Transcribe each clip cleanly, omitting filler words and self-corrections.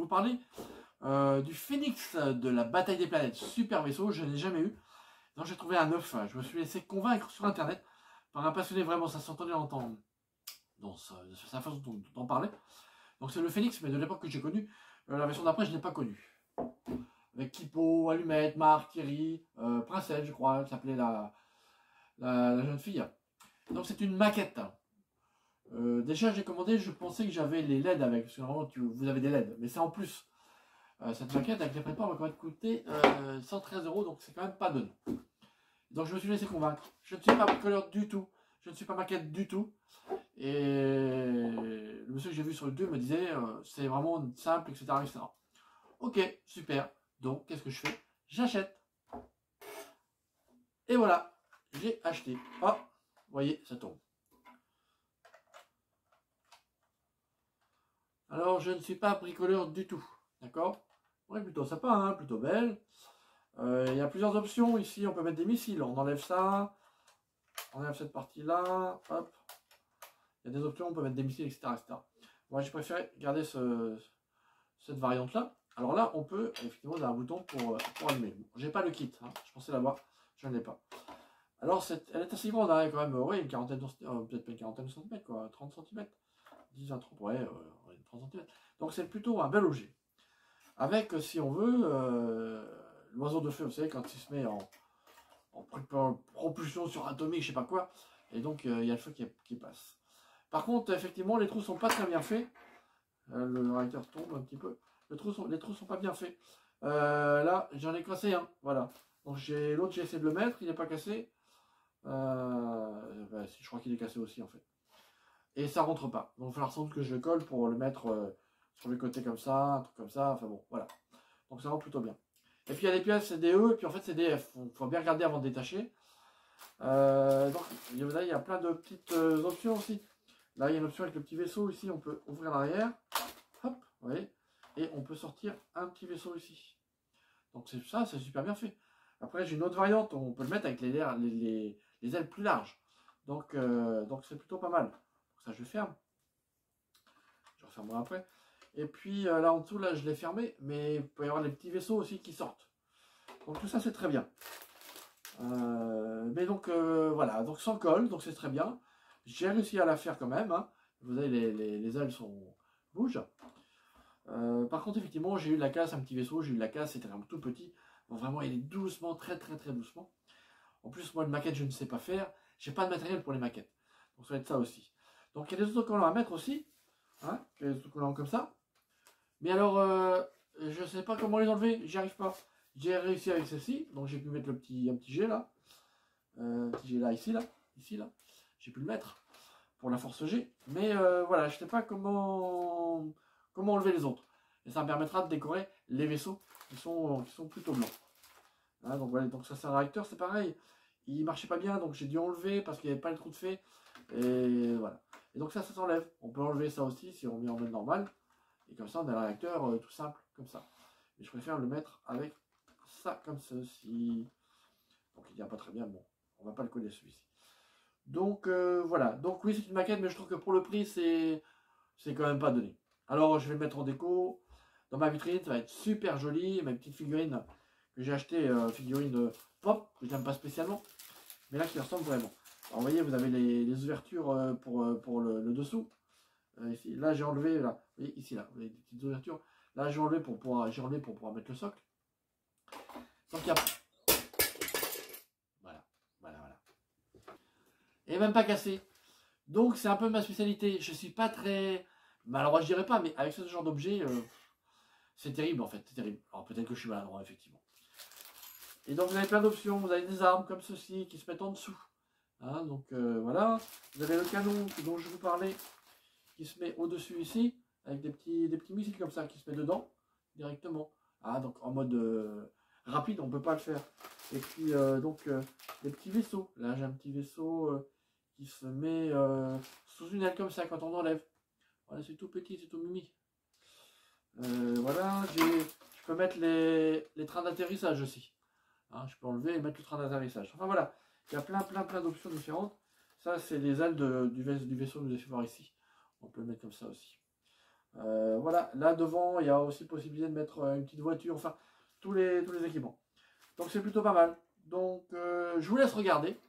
vous parler du Phénix de la bataille des planètes. Super vaisseau, je n'ai jamais eu. Donc j'ai trouvé un œuf. Je me suis laissé convaincre sur internet par un passionné, vraiment, ça s'entendait dans sa façon d'en parler. Donc c'est le Phénix, mais de l'époque que j'ai connu. La version d'après, je ne l'ai pas connue. Avec Kippo, Allumette, Marc, Thierry, Princesse, je crois, elle s'appelait la jeune fille. Donc c'est une maquette. Déjà j'ai commandé, je pensais que j'avais les LED avec, parce que normalement vous avez des LED, mais c'est en plus. Cette maquette avec les prépas va quand même coûter 113 €, donc c'est quand même pas donné. Donc je me suis laissé convaincre. Je ne suis pas bricoleur du tout, je ne suis pas maquette du tout. Et le monsieur que j'ai vu sur YouTube me disait c'est vraiment simple, etc., etc. Ok, super. Donc qu'est-ce que je fais? J'achète. Et voilà, j'ai acheté. Oh, vous voyez, ça tombe. Alors je ne suis pas bricoleur du tout, d'accord? Ouais, plutôt sympa, hein, plutôt belle. Il y a plusieurs options ici, on peut mettre des missiles, on enlève ça, on enlève cette partie-là, hop. Il y a des options, on peut mettre des missiles, etc., etc. Moi j'ai préféré garder cette variante-là. Alors là, on peut, effectivement, on a un bouton pour allumer. Bon, j'ai pas le kit, hein, je pensais l'avoir, je ne l'ai pas. Alors elle est assez grande, hein, quand même, ouais, une quarantaine, peut-être pas une quarantaine de centimètres, quoi, 30 cm. 10 à 30, ouais, 30 cm. Donc c'est plutôt un bel objet. Avec, si on veut, l'oiseau de feu, vous savez, quand il se met en propulsion sur atomique, je sais pas quoi, et donc il y a le feu qui passe. Par contre, effectivement, les trous sont pas très bien faits. Le réacteur tombe un petit peu. Les trous sont pas bien faits. Là, j'en ai cassé un, voilà. Donc l'autre, j'ai essayé de le mettre, il n'est pas cassé. Je crois qu'il est cassé aussi, en fait. Et ça rentre pas. Donc il va falloir sans doute que je le colle pour le mettre sur les côtés comme ça, un truc comme ça, enfin bon, voilà. Donc ça rentre plutôt bien. Et puis il y a des pièces, c'est des E, et puis en fait c'est des F. Il faut bien regarder avant de détacher. Donc il y a plein de petites options aussi. Là il y a une option avec le petit vaisseau ici, on peut ouvrir l'arrière. Hop, vous voyez. Et on peut sortir un petit vaisseau ici. Donc ça, c'est super bien fait. Après j'ai une autre variante, on peut le mettre avec les ailes plus larges. Donc c'est plutôt pas mal. Ça je ferme. Je refermerai après. Et puis là en dessous, là je l'ai fermé, mais il peut y avoir les petits vaisseaux aussi qui sortent. Donc tout ça c'est très bien. Mais donc voilà, donc sans colle, donc c'est très bien. J'ai réussi à la faire quand même. Hein. Vous avez les ailes bougent. Par contre effectivement j'ai eu la casse, un petit vaisseau, j'ai eu la casse, c'était vraiment tout petit. Donc vraiment il est doucement, très doucement. En plus moi de maquette je ne sais pas faire. J'ai pas de matériel pour les maquettes. Donc ça va être ça aussi. Donc il y a des autocollants à mettre aussi. Hein, des autocollants comme ça. Mais alors, je sais pas comment les enlever, j'y arrive pas. J'ai réussi avec ceci, donc j'ai pu mettre un petit G là. Un petit G là, ici là. J'ai pu le mettre pour la force G. Mais voilà, je sais pas comment enlever les autres. Et ça me permettra de décorer les vaisseaux qui sont plutôt blancs. Hein, donc voilà, donc ça c'est un réacteur, c'est pareil. Il marchait pas bien, donc j'ai dû enlever parce qu'il n'y avait pas le trou de fait. Et voilà. Et donc ça s'enlève. On peut enlever ça aussi si on met en mode normal. Et comme ça, on a le réacteur tout simple, comme ça. Et je préfère le mettre avec ça, comme ceci. Donc il ne tient pas très bien, bon, on va pas le coller celui-ci. Donc voilà, donc oui, c'est une maquette, mais je trouve que pour le prix, c'est quand même pas donné. Alors je vais le mettre en déco, dans ma vitrine, ça va être super joli. Ma petite figurine que j'ai achetée, figurine pop, que j'aime pas spécialement, mais là qui ressemble vraiment. Alors vous voyez, vous avez les ouvertures pour le dessous. Ici, là j'ai enlevé, là, vous voyez, ici, là, vous avez des petites ouvertures. Là j'ai enlevé pour pouvoir mettre le socle. Donc il y a... Voilà. Et même pas cassé. Donc c'est un peu ma spécialité. Je suis pas très maladroit, je dirais pas, mais avec ce genre d'objet, c'est terrible en fait, c'est terrible. Alors peut-être que je suis maladroit, effectivement. Et donc vous avez plein d'options, vous avez des armes comme ceci qui se mettent en dessous. Hein, donc voilà. Vous avez le canon dont je vous parlais qui se met au-dessus ici, avec des petits missiles comme ça qui se met dedans, directement. Ah, donc en mode rapide, on ne peut pas le faire. Et puis, des petits vaisseaux. Là, j'ai un petit vaisseau qui se met sous une aile comme ça quand on enlève. Voilà, c'est tout petit, c'est tout mimi. Voilà, je peux mettre les trains d'atterrissage aussi. Hein, je peux enlever et mettre le train d'atterrissage. Enfin voilà, il y a plein d'options différentes. Ça, c'est les ailes du vaisseau que vous avez fait voir ici. On peut le mettre comme ça aussi. Voilà, là devant, il y a aussi possibilité de mettre une petite voiture, enfin, tous les équipements. Donc c'est plutôt pas mal. Donc je vous laisse regarder.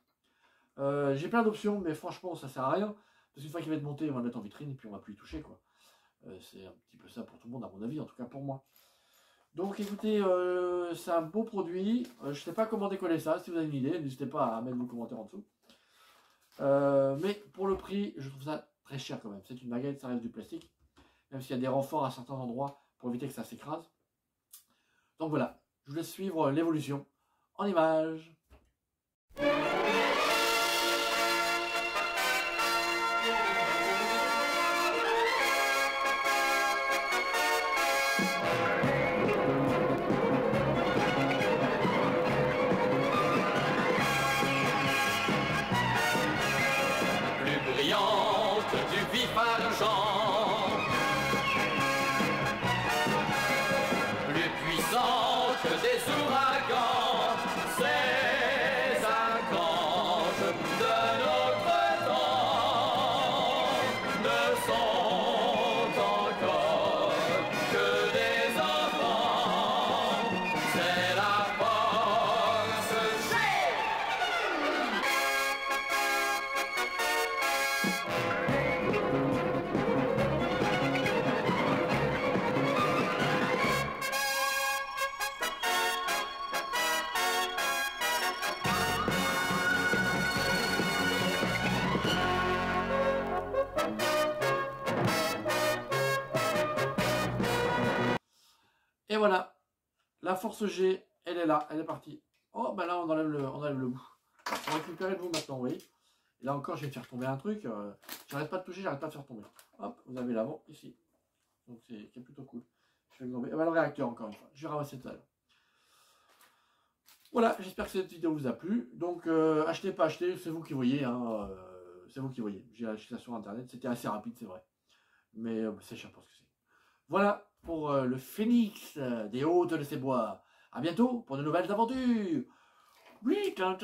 J'ai plein d'options, mais franchement, ça sert à rien. Parce qu'une fois qu'il va être monté, on va le mettre en vitrine et puis on va plus y toucher, quoi. C'est un petit peu ça pour tout le monde, à mon avis, en tout cas pour moi. Donc écoutez, c'est un beau produit. Je ne sais pas comment décoller ça. Si vous avez une idée, n'hésitez pas à mettre vos commentaires en dessous. Mais pour le prix, je trouve ça très cher quand même. C'est une baguette, ça reste du plastique. Même s'il y a des renforts à certains endroits pour éviter que ça s'écrase. Donc voilà, je vous laisse suivre l'évolution en images. Plus brillante du vif argent, plus puissant que des ouragans, ces archanges de notre temps ne sont encore que des enfants. C'est la force G. Et voilà, la force G, elle est là, elle est partie. Oh, ben là, on enlève le bout. On va récupérer le bout maintenant, vous voyez. Et là encore, je vais me faire tomber un truc. J'arrête pas de toucher, j'arrête pas de faire tomber. Hop, vous avez l'avant ici. Donc c'est plutôt cool. Je vais tomber. Et ben, le réacteur, encore une fois. Je vais ramasser tout à l'heure. Voilà, j'espère que cette vidéo vous a plu. Donc, achetez, pas acheter, c'est vous qui voyez. Hein, c'est vous qui voyez. J'ai acheté ça sur internet. C'était assez rapide, c'est vrai. Mais c'est cher pour ce que c'est. Voilà pour le phénix des hautes de ces bois. A bientôt pour de nouvelles aventures. Oui, ciao.